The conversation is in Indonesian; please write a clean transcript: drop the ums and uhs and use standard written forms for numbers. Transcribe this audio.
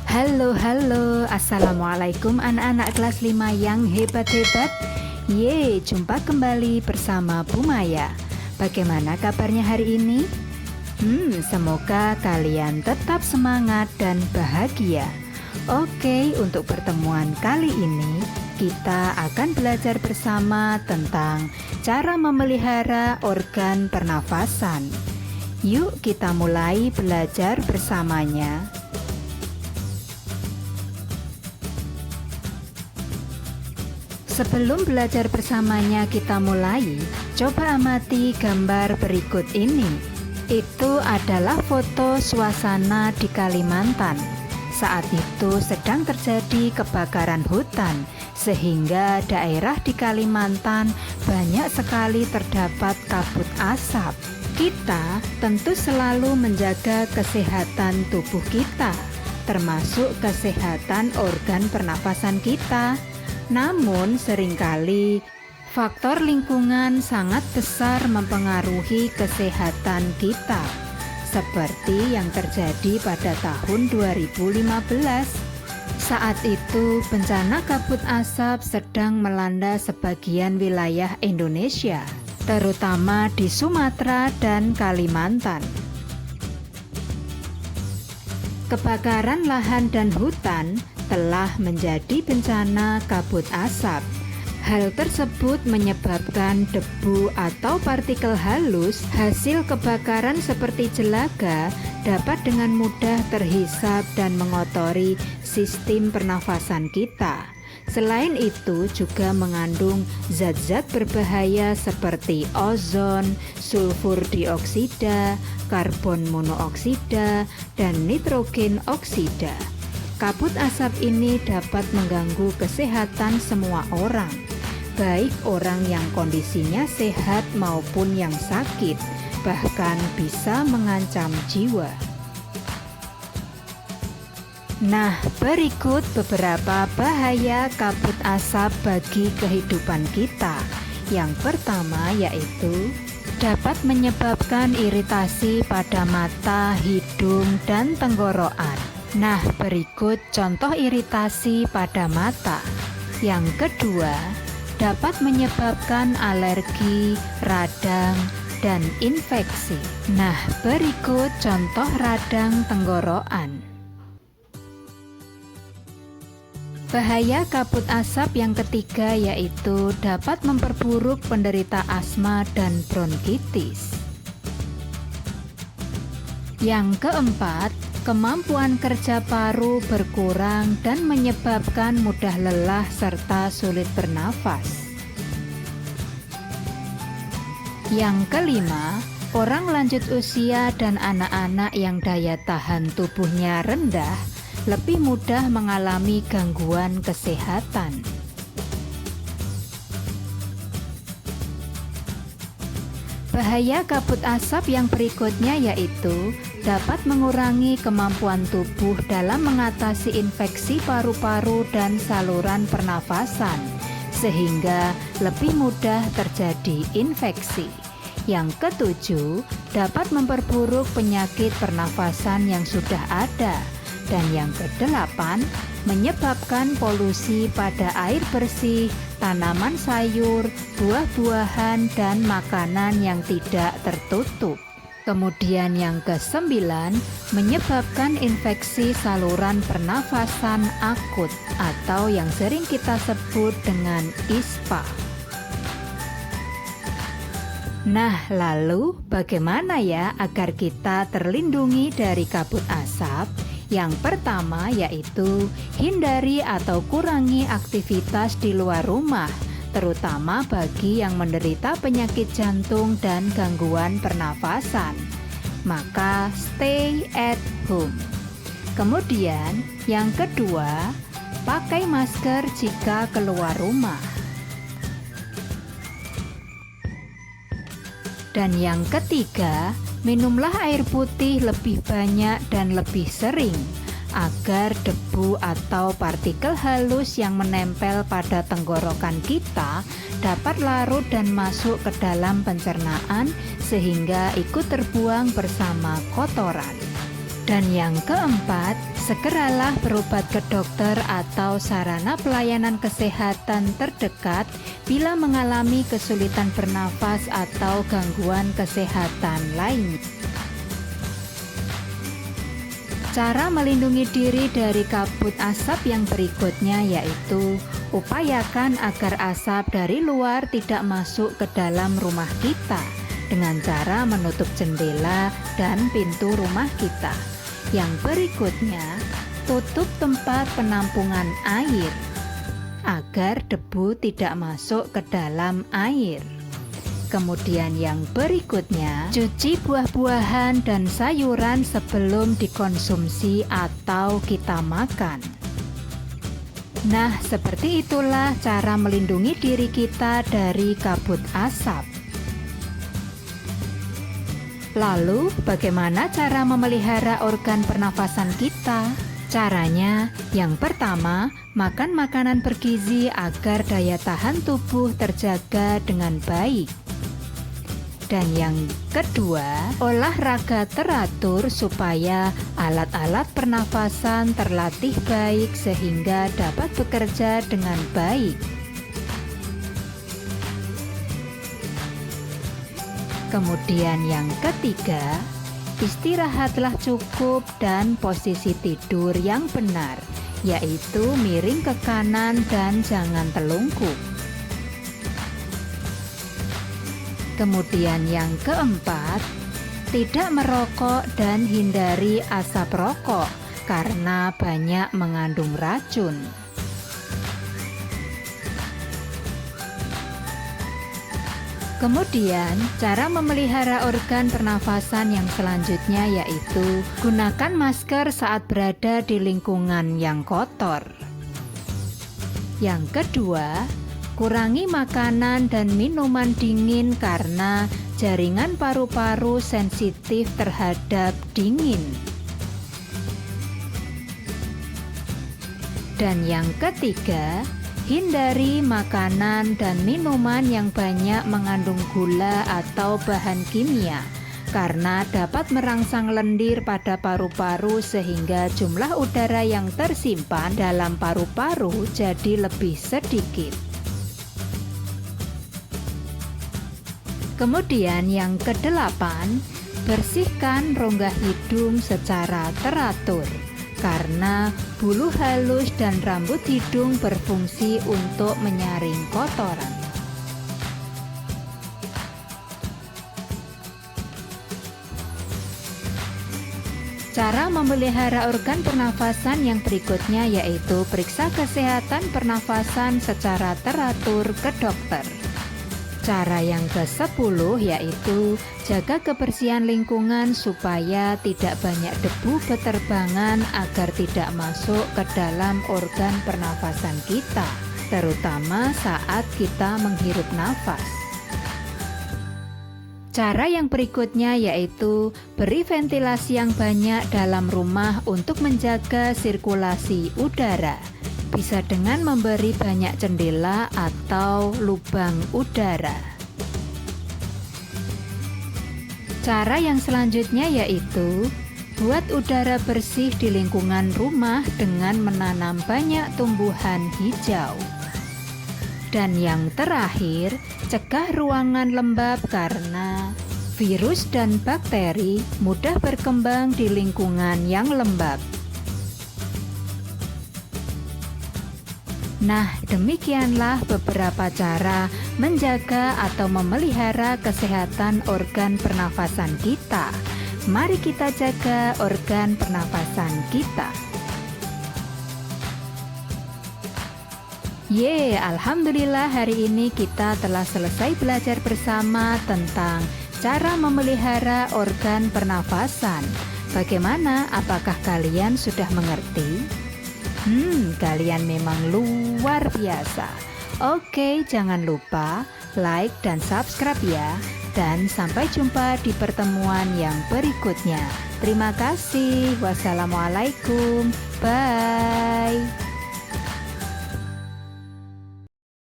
Halo, Assalamualaikum anak-anak kelas 5 yang hebat-hebat. Jumpa kembali bersama Bu Maya. Bagaimana kabarnya hari ini? Semoga kalian tetap semangat dan bahagia. Oke, untuk pertemuan kali ini kita akan belajar bersama tentang cara memelihara organ pernafasan. Yuk kita mulai belajar bersamanya. Sebelum belajar bersamanya kita mulai, coba amati gambar berikut ini. Itu adalah foto suasana di Kalimantan. Saat itu sedang terjadi kebakaran hutan, sehingga daerah di Kalimantan banyak sekali terdapat kabut asap. Kita tentu selalu menjaga kesehatan tubuh kita, termasuk kesehatan organ pernafasan kita. Namun seringkali faktor lingkungan sangat besar mempengaruhi kesehatan kita, seperti yang terjadi pada tahun 2015. Saat itu bencana kabut asap sedang melanda sebagian wilayah Indonesia, terutama di Sumatera dan Kalimantan. Kebakaran lahan dan hutan telah menjadi bencana kabut asap. Hal tersebut menyebabkan debu atau partikel halus hasil kebakaran seperti jelaga dapat dengan mudah terhisap dan mengotori sistem pernafasan kita. Selain itu juga mengandung zat-zat berbahaya seperti ozon, sulfur dioksida, karbon monoksida, dan nitrogen oksida. Kabut asap ini dapat mengganggu kesehatan semua orang, baik orang yang kondisinya sehat maupun yang sakit, bahkan bisa mengancam jiwa. Nah, berikut beberapa bahaya kabut asap bagi kehidupan kita. Yang pertama yaitu dapat menyebabkan iritasi pada mata, hidung, dan tenggorokan. Nah, berikut contoh iritasi pada mata. Yang kedua, dapat menyebabkan alergi, radang, dan infeksi. Nah, berikut contoh radang tenggorokan. Bahaya kabut asap yang ketiga yaitu dapat memperburuk penderita asma dan bronkitis. Yang keempat, kemampuan kerja paru berkurang dan menyebabkan mudah lelah serta sulit bernafas. Yang kelima, orang lanjut usia dan anak-anak yang daya tahan tubuhnya rendah lebih mudah mengalami gangguan kesehatan. Bahaya kabut asap yang berikutnya yaitu dapat mengurangi kemampuan tubuh dalam mengatasi infeksi paru-paru dan saluran pernafasan, sehingga lebih mudah terjadi infeksi. Yang ketujuh, dapat memperburuk penyakit pernafasan yang sudah ada. Dan yang kedelapan, menyebabkan polusi pada air bersih, tanaman sayur, buah-buahan, dan makanan yang tidak tertutup. Kemudian yang kesembilan, menyebabkan infeksi saluran pernafasan akut atau yang sering kita sebut dengan ISPA. Nah, lalu bagaimana ya agar kita terlindungi dari kabut asap? Yang pertama yaitu hindari atau kurangi aktivitas di luar rumah, terutama bagi yang menderita penyakit jantung dan gangguan pernafasan. Maka stay at home. Kemudian yang kedua, pakai masker jika keluar rumah. Dan yang ketiga, minumlah air putih lebih banyak dan lebih sering agar debu atau partikel halus yang menempel pada tenggorokan kita dapat larut dan masuk ke dalam pencernaan sehingga ikut terbuang bersama kotoran. Dan yang keempat, segeralah berobat ke dokter atau sarana pelayanan kesehatan terdekat bila mengalami kesulitan bernafas atau gangguan kesehatan lain. Cara melindungi diri dari kabut asap yang berikutnya yaitu upayakan agar asap dari luar tidak masuk ke dalam rumah kita dengan cara menutup jendela dan pintu rumah kita. Yang berikutnya, tutup tempat penampungan air agar debu tidak masuk ke dalam air. Kemudian yang berikutnya, cuci buah-buahan dan sayuran sebelum dikonsumsi atau kita makan. Nah, seperti itulah cara melindungi diri kita dari kabut asap. Lalu, bagaimana cara memelihara organ pernafasan kita? Caranya, yang pertama, makan makanan bergizi agar daya tahan tubuh terjaga dengan baik. Dan yang kedua, olahraga teratur supaya alat-alat pernafasan terlatih baik sehingga dapat bekerja dengan baik. Kemudian yang ketiga, istirahatlah cukup dan posisi tidur yang benar, yaitu miring ke kanan dan jangan telungkup. Kemudian yang keempat, tidak merokok dan hindari asap rokok karena banyak mengandung racun. Kemudian, cara memelihara organ pernafasan yang selanjutnya yaitu gunakan masker saat berada di lingkungan yang kotor. Yang kedua, kurangi makanan dan minuman dingin karena jaringan paru-paru sensitif terhadap dingin. Dan yang ketiga, hindari makanan dan minuman yang banyak mengandung gula atau bahan kimia karena dapat merangsang lendir pada paru-paru sehingga jumlah udara yang tersimpan dalam paru-paru jadi lebih sedikit. Kemudian yang kedelapan, bersihkan rongga hidung secara teratur karena bulu halus dan rambut hidung berfungsi untuk menyaring kotoran. Cara memelihara organ pernafasan yang berikutnya yaitu periksa kesehatan pernafasan secara teratur ke dokter. Cara yang ke-10 yaitu jaga kebersihan lingkungan supaya tidak banyak debu beterbangan agar tidak masuk ke dalam organ pernafasan kita, terutama saat kita menghirup nafas. Cara yang berikutnya yaitu beri ventilasi yang banyak dalam rumah untuk menjaga sirkulasi udara. Bisa dengan memberi banyak jendela atau lubang udara. Cara yang selanjutnya yaitu buat udara bersih di lingkungan rumah dengan menanam banyak tumbuhan hijau. Dan yang terakhir, cegah ruangan lembab karena virus dan bakteri mudah berkembang di lingkungan yang lembab. Nah, demikianlah beberapa cara menjaga atau memelihara kesehatan organ pernafasan kita. Mari kita jaga organ pernafasan kita. Alhamdulillah hari ini kita telah selesai belajar bersama tentang cara memelihara organ pernafasan. Bagaimana? Apakah kalian sudah mengerti? Kalian memang luar biasa. Oke, jangan lupa like dan subscribe ya. Dan sampai jumpa di pertemuan yang berikutnya. Terima kasih. Wassalamualaikum. Bye.